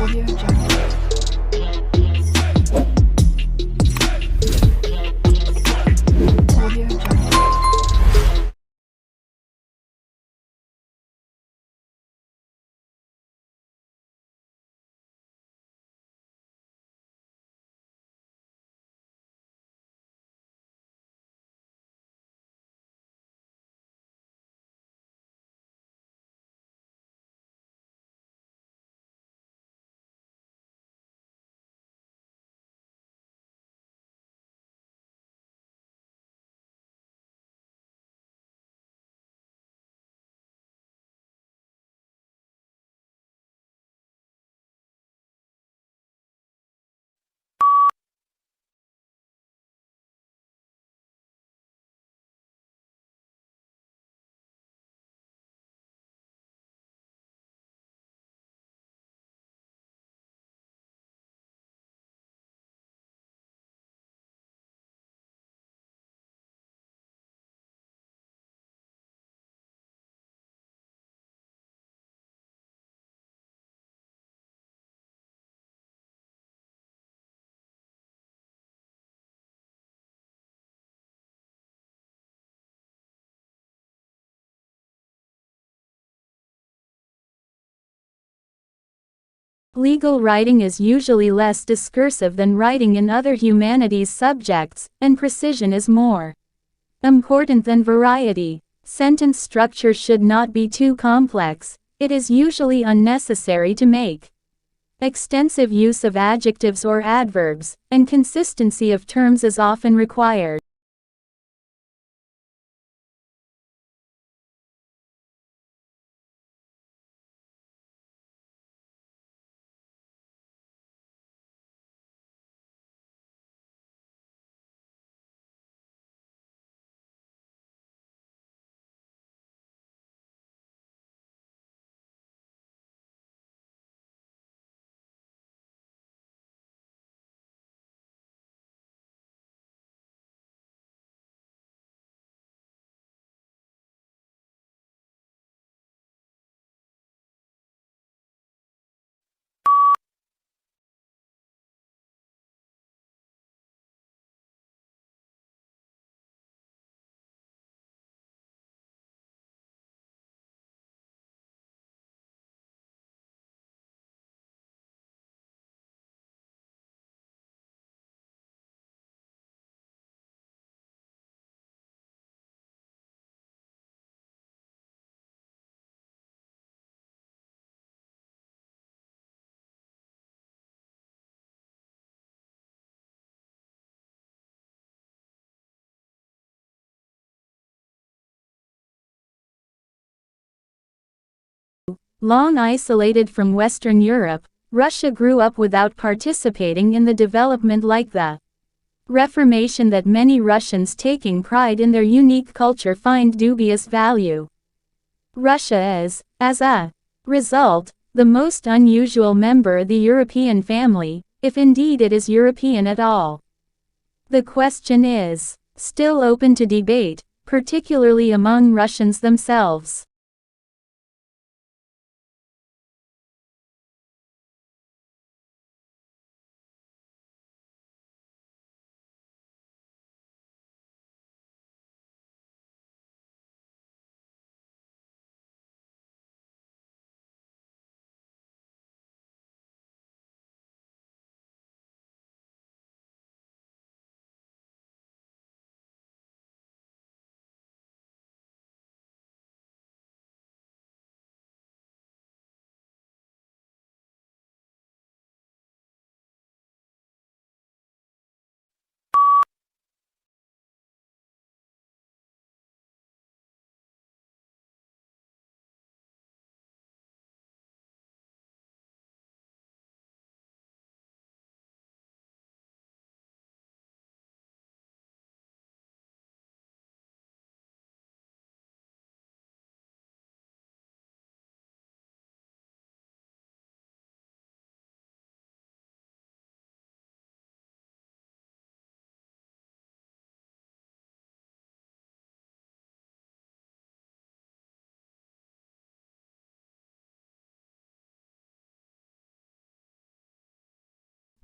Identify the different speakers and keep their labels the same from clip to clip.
Speaker 1: Audio Jungle. Audio Jungle.
Speaker 2: Legal writing is usually less discursive than writing in other humanities subjects, and precision is more important than variety. Sentence structure should not be too complex. It is usually unnecessary to make extensive use of adjectives or adverbs, and consistency of terms is often required. Long isolated from Western Europe, Russia grew up without participating in the development like the Reformation that many Russians taking pride in their unique culture find dubious value. Russia is, as a result, the most unusual member of the European family, if indeed it is European at all. The question is still open to debate, particularly among Russians themselves.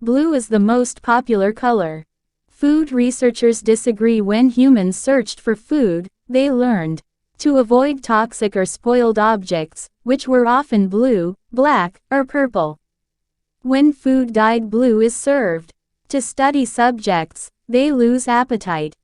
Speaker 2: blue is the most popular color. Food researchers disagree. When humans searched for food, they learned to avoid toxic or spoiled objects, which were often blue, black, or purple. When food dyed blue is served to study subjects, they lose appetite.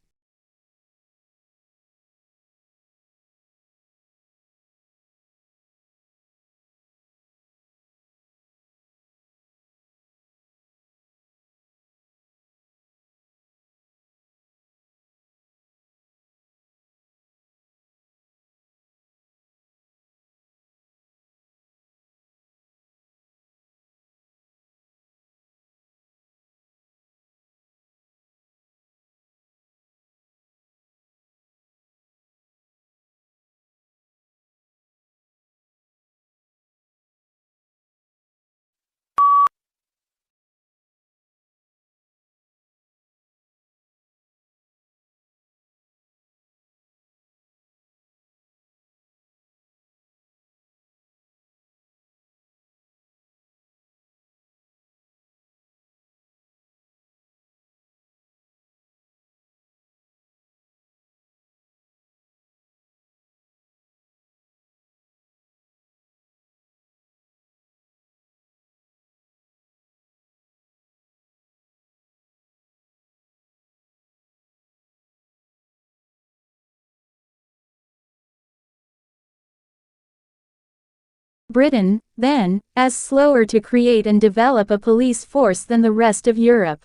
Speaker 2: Britain, then, as slower to create and develop a police force than the rest of Europe.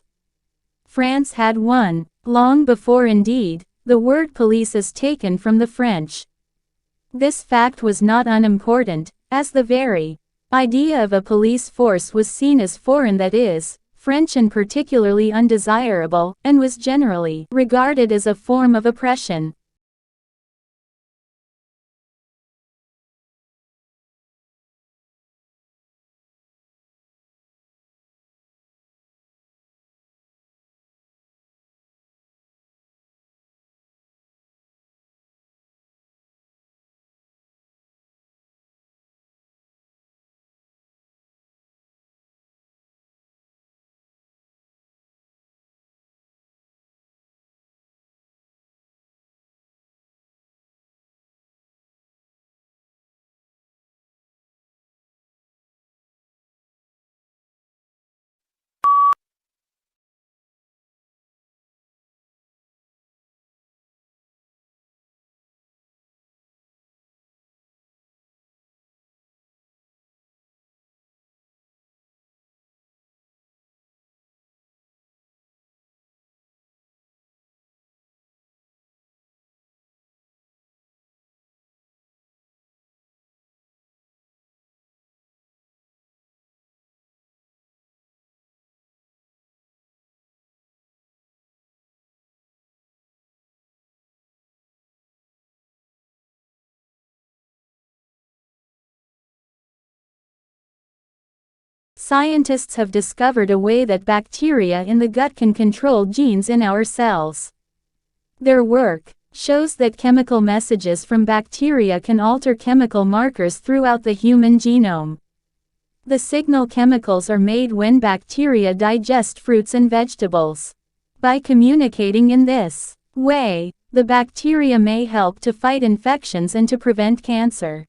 Speaker 2: France had one. Long before indeed, the word police is taken from the French. This fact was not unimportant, as the very idea of a police force was seen as foreign, that is, French, and particularly undesirable, and was generally regarded as a form of oppression. Scientists have discovered a way that bacteria in the gut can control genes in our cells. Their work shows that chemical messages from bacteria can alter chemical markers throughout the human genome. The signal chemicals are made when bacteria digest fruits and vegetables. By communicating in this way, the bacteria may help to fight infections and to prevent cancer.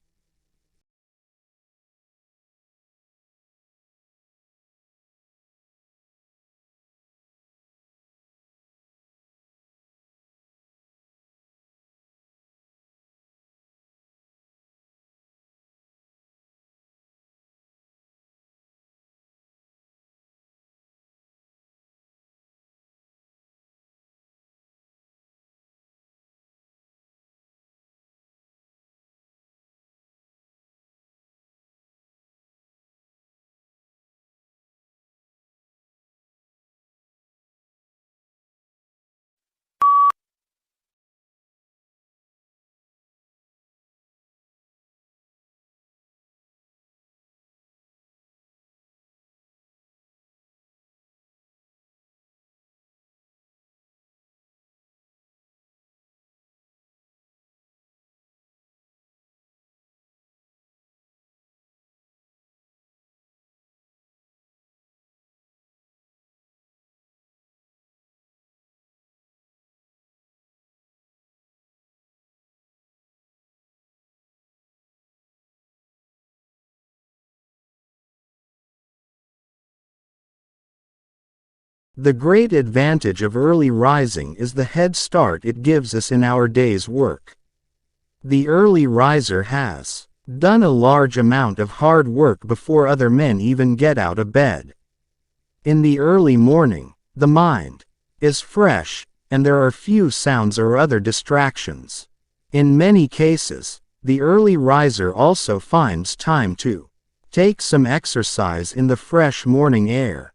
Speaker 3: The great advantage of early rising is the head start it gives us in our day's work. The early riser has done a large amount of hard work before other men even get out of bed. In the early morning, the mind is fresh, and there are few sounds or other distractions. In many cases, the early riser also finds time to take some exercise in the fresh morning air.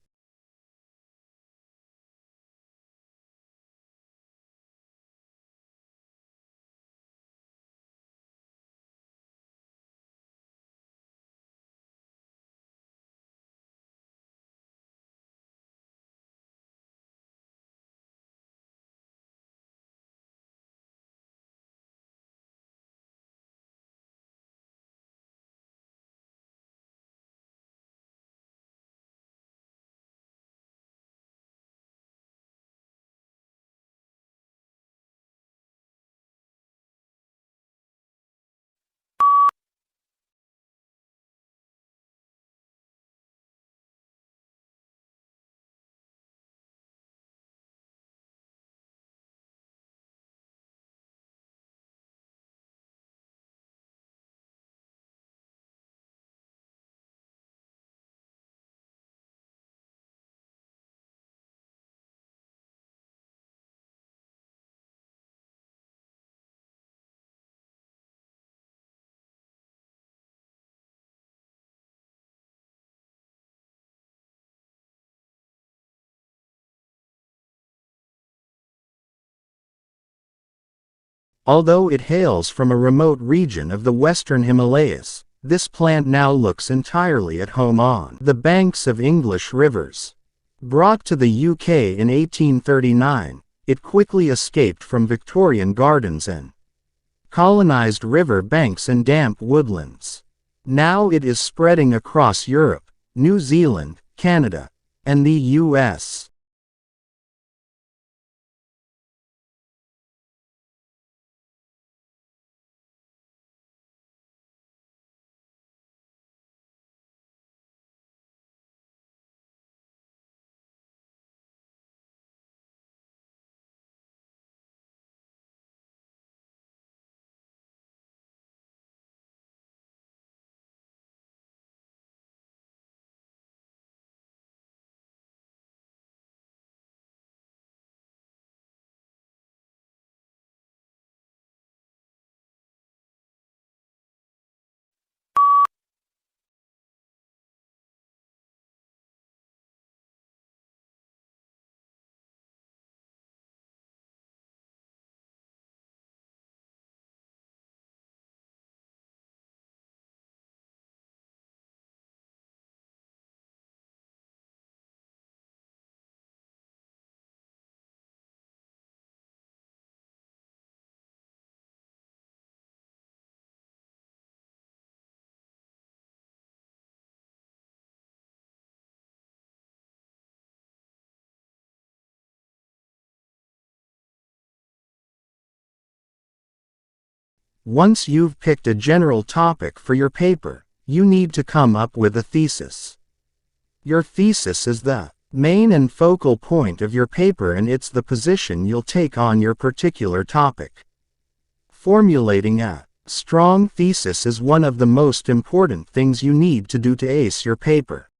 Speaker 3: Although it hails from a remote region of the western Himalayas, this plant now looks entirely at home on the banks of English rivers. Brought to the UK in 1839, it quickly escaped from Victorian gardens and colonized river banks and damp woodlands. Now it is spreading across Europe, New Zealand, Canada, and the US. Once you've picked a general topic for your paper, you need to come up with a thesis. Your thesis is the main and focal point of your paper, and it's the position you'll take on your particular topic. Formulating a strong thesis is one of the most important things you need to do to ace your paper.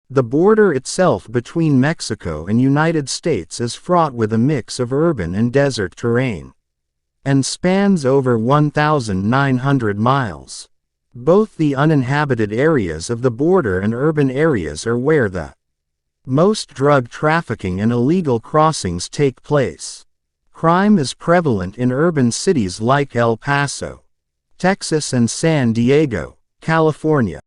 Speaker 3: The border itself between Mexico and United States is fraught with a mix of urban and desert terrain, and spans over 1,900 miles. Both the uninhabited areas of the border and urban areas are where the most drug trafficking and illegal crossings take place. Crime is prevalent in urban cities like El Paso, Texas and San Diego, California.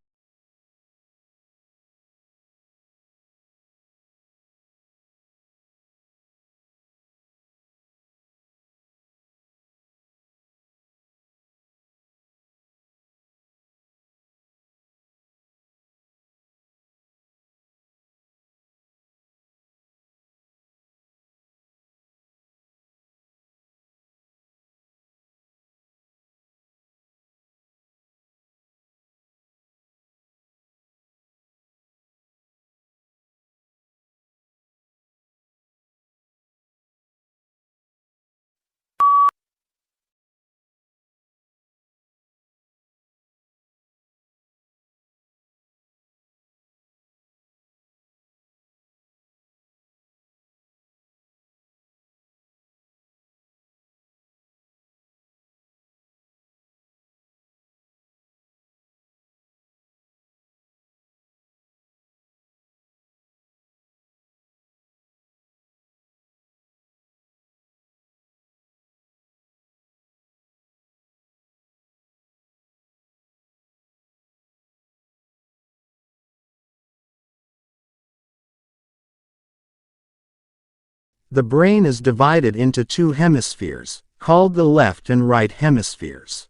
Speaker 3: The brain is divided into two hemispheres, called the left and right hemispheres.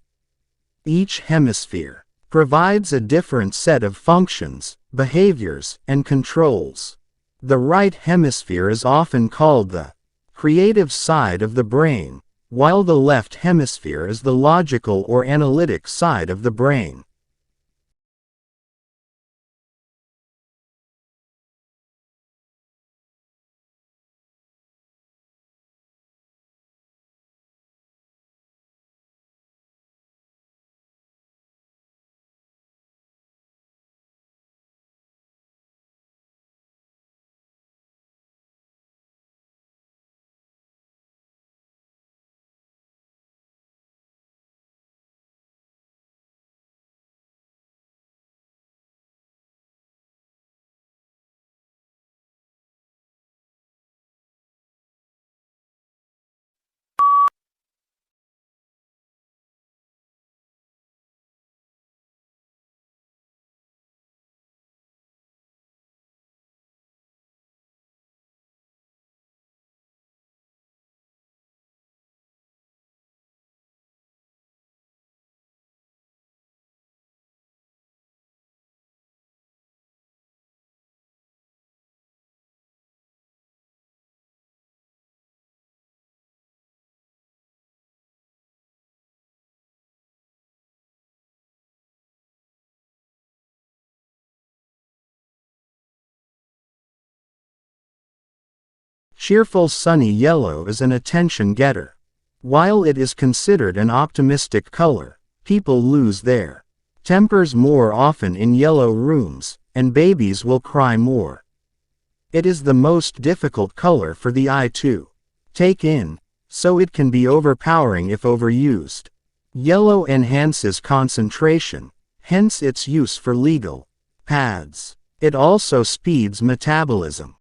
Speaker 3: Each hemisphere provides a different set of functions, behaviors, and controls. The right hemisphere is often called the creative side of the brain, while the left hemisphere is the logical or analytic side of the brain. Cheerful sunny yellow is an attention getter. While it is considered an optimistic color, people lose their tempers more often in yellow rooms, and babies will cry more. It is the most difficult color for the eye to take in, so it can be overpowering if overused. Yellow enhances concentration, hence its use for legal pads. It also speeds metabolism.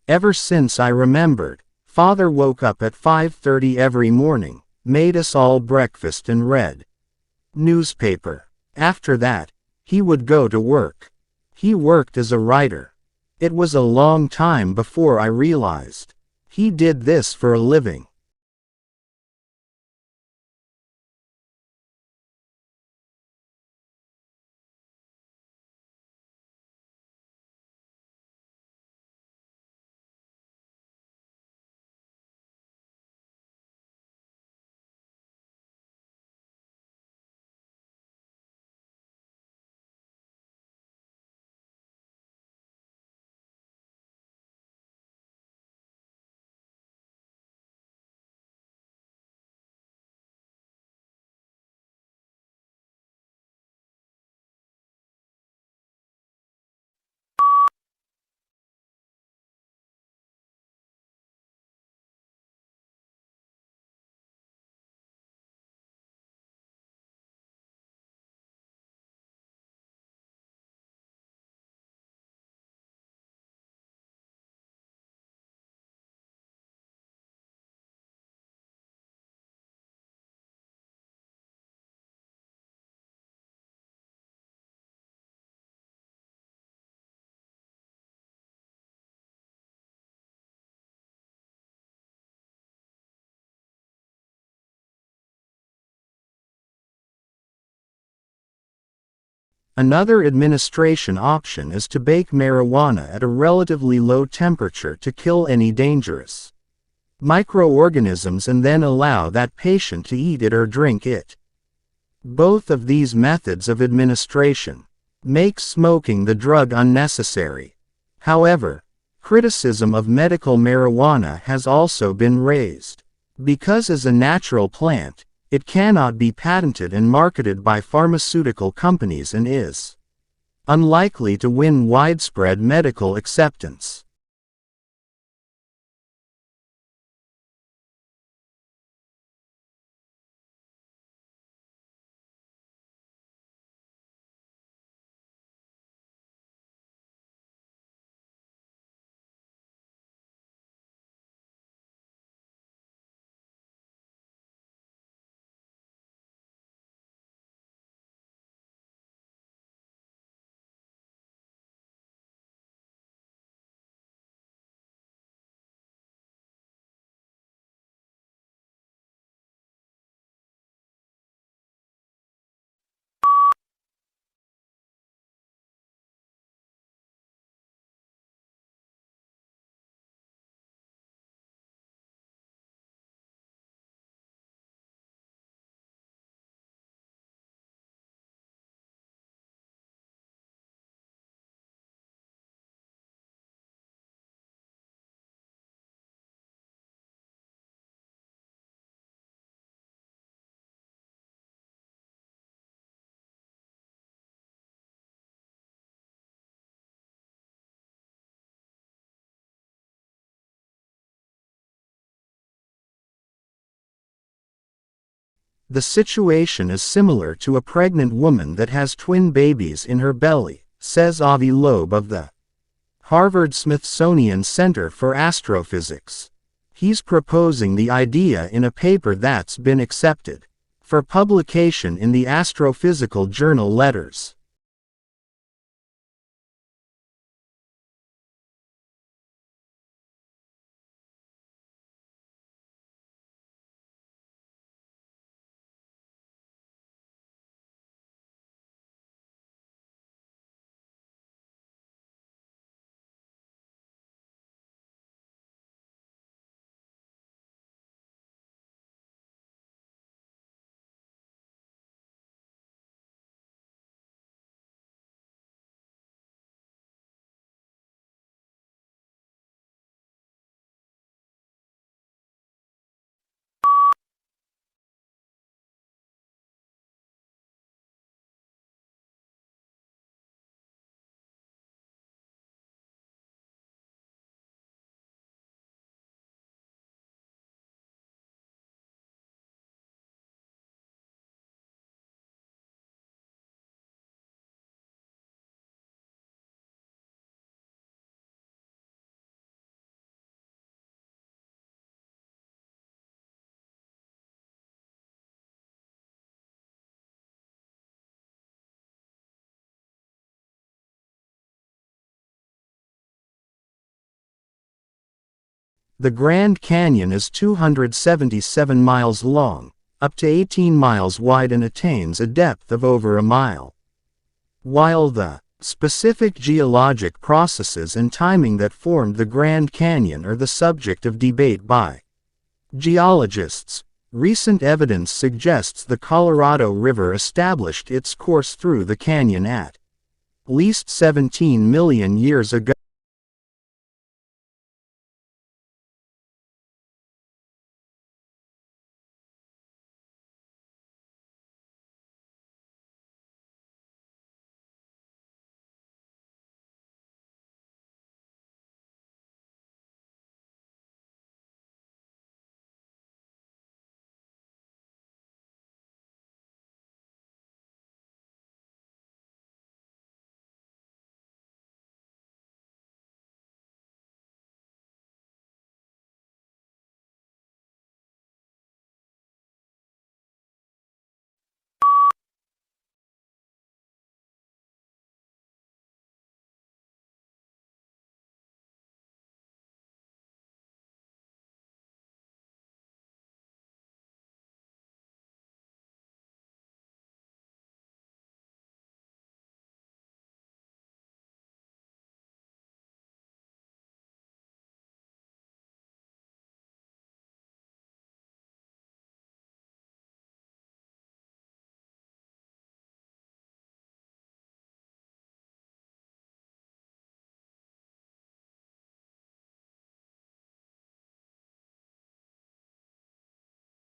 Speaker 3: Ever since I remembered, Father woke up at 5:30 every morning, made us all breakfast and read newspaper. After that, he would go to work. He worked as a writer. It was a long time before I realized he did this for a living. Another administration option is to bake marijuana at a relatively low temperature to kill any dangerous microorganisms and then allow that patient to eat it or drink it. Both of these methods of administration make smoking the drug unnecessary. However, criticism of medical marijuana has also been raised. Because as a natural plant, it cannot be patented and marketed by pharmaceutical companies and is unlikely to win widespread medical acceptance. The situation is similar to a pregnant woman that has twin babies in her belly, says Avi Loeb of the Harvard-Smithsonian Center for Astrophysics. He's proposing the idea in a paper that's been accepted for publication in the Astrophysical Journal Letters. The Grand Canyon is 277 miles long, up to 18 miles wide and attains a depth of over a mile. While the specific geologic processes and timing that formed the Grand Canyon are the subject of debate by geologists, recent evidence suggests the Colorado River established its course through the canyon at least 17 million years ago.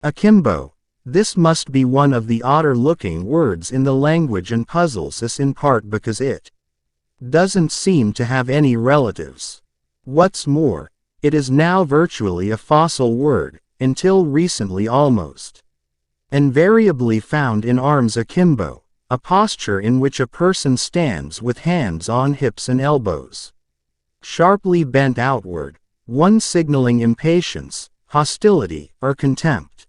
Speaker 3: Akimbo. This must be one of the odder-looking words in the language and puzzles us in part because it doesn't seem to have any relatives. What's more, it is now virtually a fossil word, until recently almost invariably found in arms akimbo, a posture in which a person stands with hands on hips and elbows sharply bent outward, one signaling impatience, hostility, or contempt.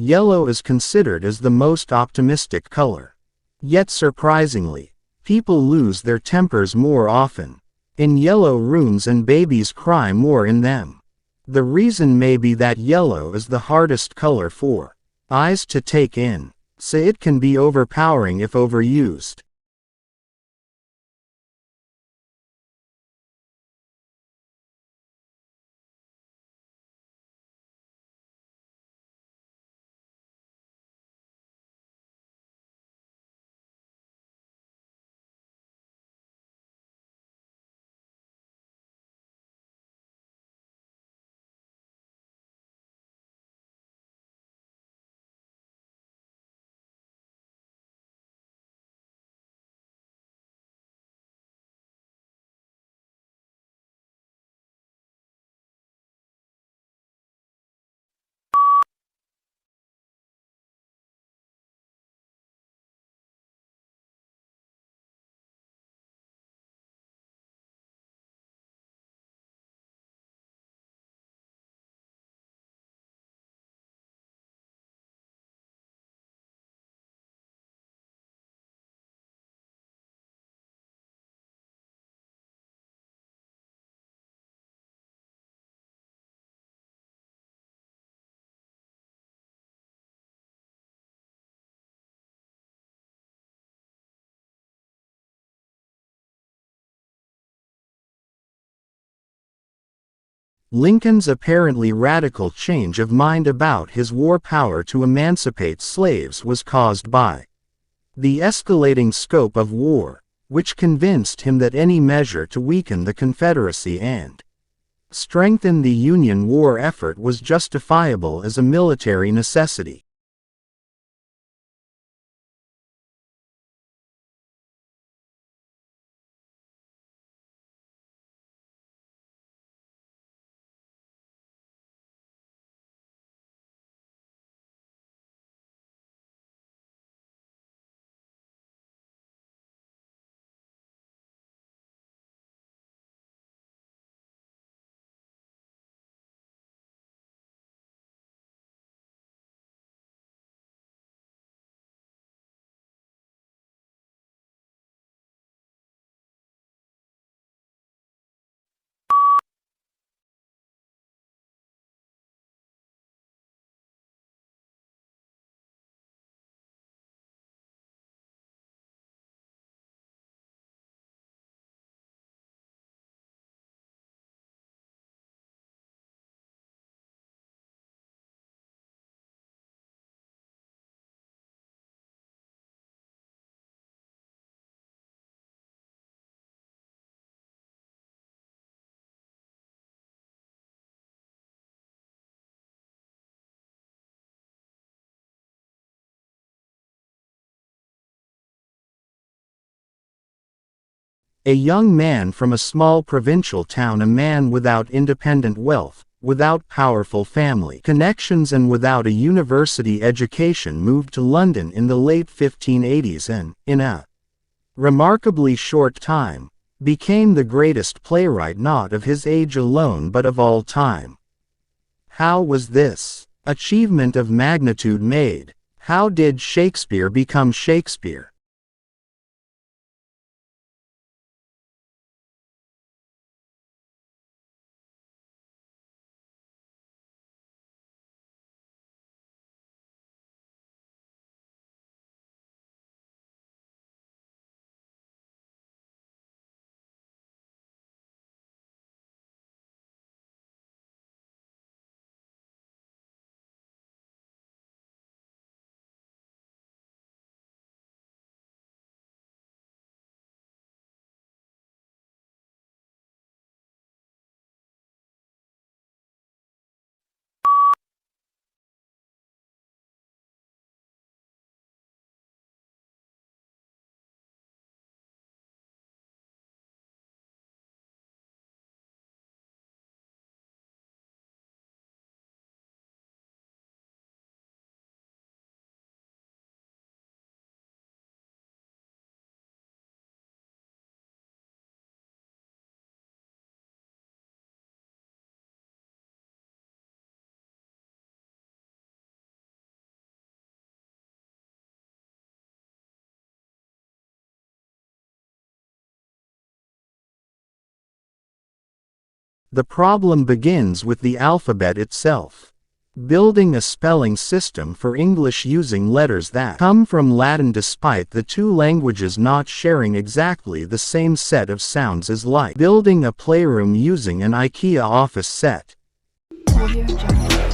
Speaker 3: Yellow is considered as the most optimistic color. Yet surprisingly, people lose their tempers more often in yellow rooms and babies cry more in them. The reason may be that yellow is the hardest color for eyes to take in, so it can be overpowering if overused. Lincoln's apparently radical change of mind about his war power to emancipate slaves was caused by the escalating scope of war, which convinced him that any measure to weaken the Confederacy and strengthen the Union war effort was justifiable as a military necessity. A young man from a small provincial town, a man without independent wealth, without powerful family connections and without a university education, moved to London in the late 1580s and, in a remarkably short time, became the greatest playwright not of his age alone but of all time. How was this achievement of magnitude made? How did Shakespeare become Shakespeare? The problem begins with the alphabet itself. Building a spelling system for English using letters that come from Latin despite the two languages not sharing exactly the same set of sounds is like building a playroom using an IKEA office set.
Speaker 1: Audio Jungle.